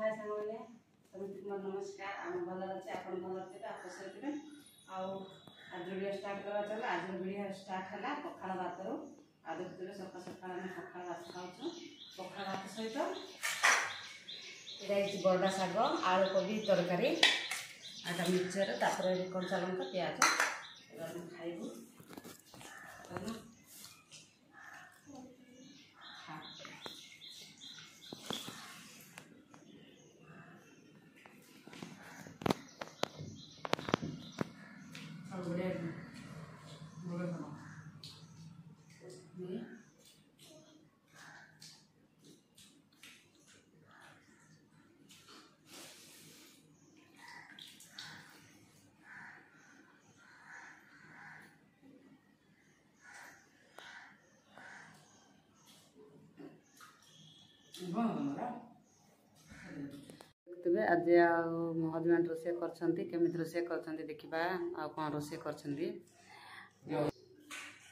हाय सांगने समिति कुमार नमस्कार आम भल अच्छे आप भल थे आप सही आज वीडियो स्टार्ट करा चलो आज वीडियो स्टार्ट है पखाड़ भात रू आज देखते सका सका पखाड़ भात खाऊ पखाड़ भात सहित ये बरडा शाग आलू कोबी तरकारी आटा मिक्सचर कंचा लंका प्याज खाइबू देखते आज हजबैंड रोसे करमी रोसे कर देखा आ कौन रोसे कर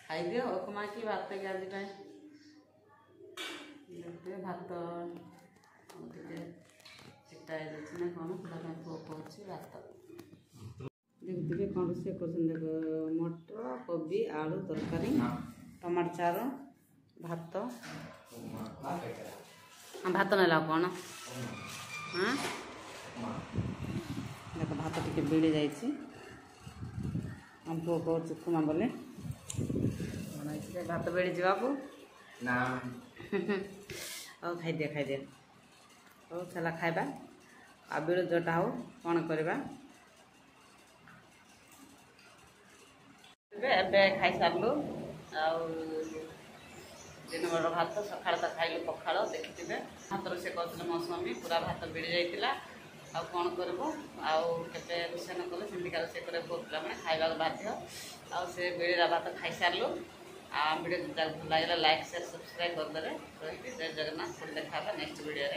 खाई दियो उपमा की भात के आज भात चिटा ना कौन पुआ भात देखते कौन रोसे कर मटर कोबी आलू तरकारी टमाटर चारो भात भात ना कौन हाँ देख भात टी बिड़ी जाइए आम पुआ कह उपमा बोले भात बेड़ी जावाकू खाई हो चला खाइबा आ बेड़ जोटा हो कौन करवा खाई सारू दिन बड़ भात सका तो खाइलु पखाड़ देखिए भात रोसे कर मो स्वामी पूरा भात बिड़ी जाइला आउ कौन करब आते रोसे न कले सेमिका रोसे कर पे खाइबा बाध्य आउ से बिड़ा भात खाई सारू वीडियो भल लगे लाइक शेयर सब्सक्राइब करदे रही जय जगन्नाथ देखा नेक्स्ट वीडियो।